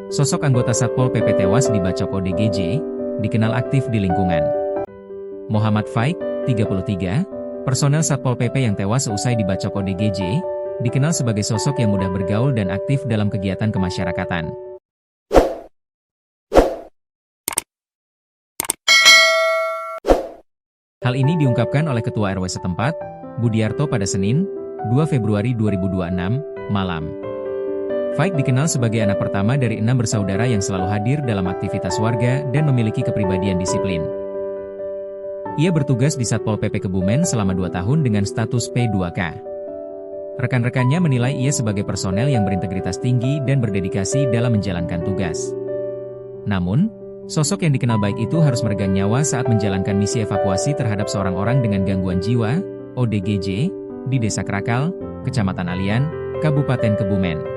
Sosok anggota Satpol PP tewas dibacok ODGJ, dikenal aktif di lingkungan. Muhammad Faik, 33, personel Satpol PP yang tewas seusai dibacok ODGJ, dikenal sebagai sosok yang mudah bergaul dan aktif dalam kegiatan kemasyarakatan. Hal ini diungkapkan oleh Ketua RW setempat, Budiarto pada Senin, 2 Februari 2026, malam. Faik dikenal sebagai anak pertama dari 6 bersaudara yang selalu hadir dalam aktivitas warga dan memiliki kepribadian disiplin. Ia bertugas di Satpol PP Kebumen selama 2 tahun dengan status P2K. Rekan-rekannya menilai ia sebagai personel yang berintegritas tinggi dan berdedikasi dalam menjalankan tugas. Namun, sosok yang dikenal baik itu harus meregang nyawa saat menjalankan misi evakuasi terhadap seorang orang dengan gangguan jiwa, ODGJ, di Desa Krakal, Kecamatan Alian, Kabupaten Kebumen.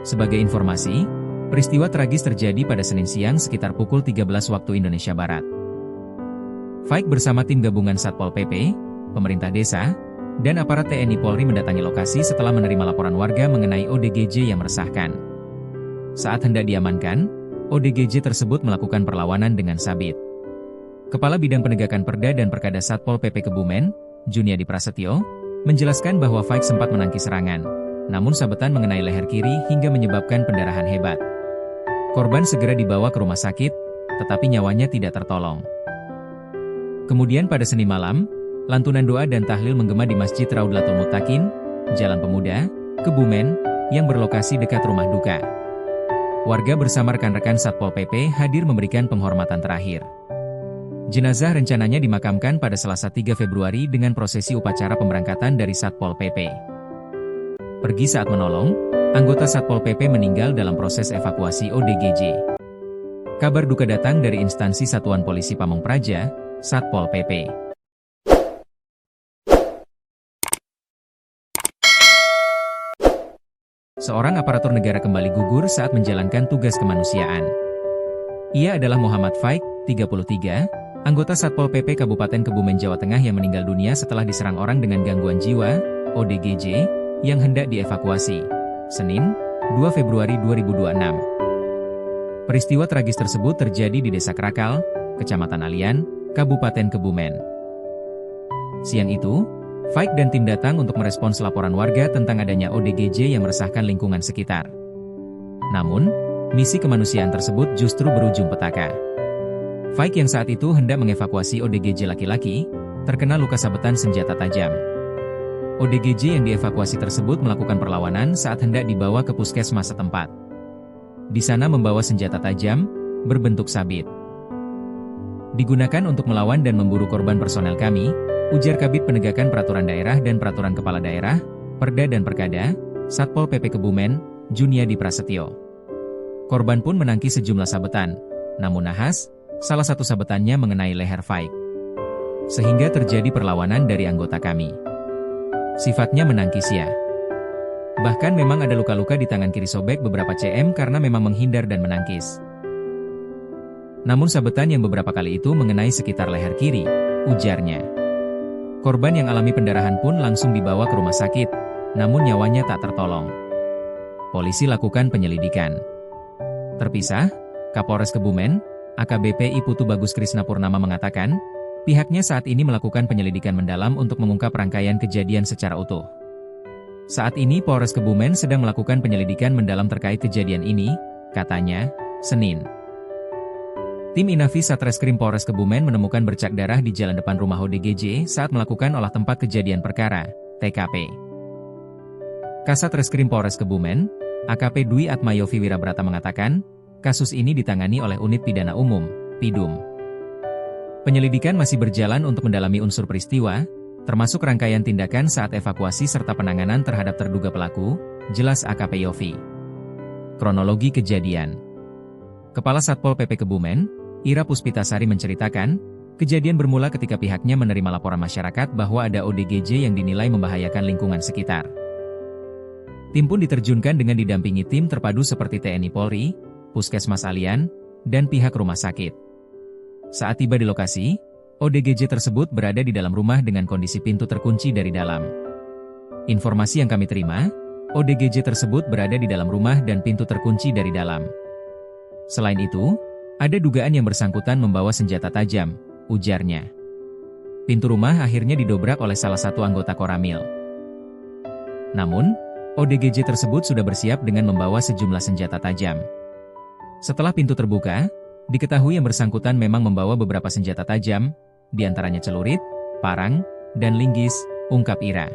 Sebagai informasi, peristiwa tragis terjadi pada Senin siang sekitar pukul 13 waktu Indonesia Barat. Faik bersama tim gabungan Satpol PP, pemerintah desa, dan aparat TNI Polri mendatangi lokasi setelah menerima laporan warga mengenai ODGJ yang meresahkan. Saat hendak diamankan, ODGJ tersebut melakukan perlawanan dengan sabit. Kepala Bidang Penegakan Perda dan Perkada Satpol PP Kebumen, Juniadi Prasetyo, menjelaskan bahwa Faik sempat menangkis serangan, namun sabetan mengenai leher kiri hingga menyebabkan pendarahan hebat. Korban segera dibawa ke rumah sakit, tetapi nyawanya tidak tertolong. Kemudian pada Senin malam, lantunan doa dan tahlil menggema di Masjid Raudlatul Muttaqin, Jalan Pemuda, Kebumen, yang berlokasi dekat rumah duka. Warga bersama rekan-rekan Satpol PP hadir memberikan penghormatan terakhir. Jenazah rencananya dimakamkan pada Selasa 3 Februari dengan prosesi upacara pemberangkatan dari Satpol PP. Pergi saat menolong, anggota Satpol PP meninggal dalam proses evakuasi ODGJ. Kabar duka datang dari instansi Satuan Polisi Pamong Praja, Satpol PP. Seorang aparatur negara kembali gugur saat menjalankan tugas kemanusiaan. Ia adalah Muhammad Faik, 33, anggota Satpol PP Kabupaten Kebumen, Jawa Tengah yang meninggal dunia setelah diserang orang dengan gangguan jiwa, ODGJ, yang hendak dievakuasi. Senin, 2 Februari 2026. Peristiwa tragis tersebut terjadi di Desa Krakal, Kecamatan Alian, Kabupaten Kebumen. Siang itu, Faik dan tim datang untuk merespons laporan warga tentang adanya ODGJ yang meresahkan lingkungan sekitar. Namun, misi kemanusiaan tersebut justru berujung petaka. Faik yang saat itu hendak mengevakuasi ODGJ laki-laki, terkena luka sabetan senjata tajam. ODGJ yang dievakuasi tersebut melakukan perlawanan saat hendak dibawa ke puskesmas setempat. Di sana membawa senjata tajam, berbentuk sabit. Digunakan untuk melawan dan memburu korban personel kami, ujar Kabid Penegakan Peraturan Daerah dan Peraturan Kepala Daerah, Perda dan Perkada, Satpol PP Kebumen, Juniadi Prasetyo. Korban pun menangkis sejumlah sabetan, namun nahas, salah satu sabetannya mengenai leher Faik. Sehingga terjadi perlawanan dari anggota kami. Sifatnya menangkis ya. Bahkan memang ada luka-luka di tangan kiri sobek beberapa cm karena memang menghindar dan menangkis. Namun sabetan yang beberapa kali itu mengenai sekitar leher kiri, ujarnya. Korban yang alami pendarahan pun langsung dibawa ke rumah sakit, namun nyawanya tak tertolong. Polisi lakukan penyelidikan. Terpisah, Kapolres Kebumen, AKBP I Putu Bagus Krisna Purnama mengatakan, pihaknya saat ini melakukan penyelidikan mendalam untuk mengungkap rangkaian kejadian secara utuh. Saat ini Polres Kebumen sedang melakukan penyelidikan mendalam terkait kejadian ini, katanya, Senin. Tim Inavis Satreskrim Polres Kebumen menemukan bercak darah di jalan depan rumah ODGJ saat melakukan olah tempat kejadian perkara, TKP. Kasat Reskrim Polres Kebumen, AKP Dwi Atmayovi Wirabrata mengatakan, kasus ini ditangani oleh Unit Pidana Umum, PIDUM. Penyelidikan masih berjalan untuk mendalami unsur peristiwa, termasuk rangkaian tindakan saat evakuasi serta penanganan terhadap terduga pelaku, jelas AKP Yofi. Kronologi kejadian. Kepala Satpol PP Kebumen, Ira Puspitasari menceritakan, kejadian bermula ketika pihaknya menerima laporan masyarakat bahwa ada ODGJ yang dinilai membahayakan lingkungan sekitar. Tim pun diterjunkan dengan didampingi tim terpadu seperti TNI Polri, Puskesmas Alian, dan pihak rumah sakit. Saat tiba di lokasi, ODGJ tersebut berada di dalam rumah dengan kondisi pintu terkunci dari dalam. Informasi yang kami terima, ODGJ tersebut berada di dalam rumah dan pintu terkunci dari dalam. Selain itu, ada dugaan yang bersangkutan membawa senjata tajam, ujarnya. Pintu rumah akhirnya didobrak oleh salah satu anggota Koramil. Namun, ODGJ tersebut sudah bersiap dengan membawa sejumlah senjata tajam. Setelah pintu terbuka, diketahui yang bersangkutan memang membawa beberapa senjata tajam, di antaranya celurit, parang, dan linggis, ungkap Ira.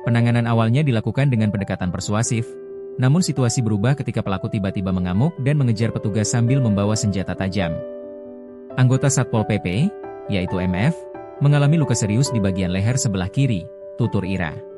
Penanganan awalnya dilakukan dengan pendekatan persuasif, namun situasi berubah ketika pelaku tiba-tiba mengamuk dan mengejar petugas sambil membawa senjata tajam. Anggota Satpol PP, yaitu MF, mengalami luka serius di bagian leher sebelah kiri, tutur Ira.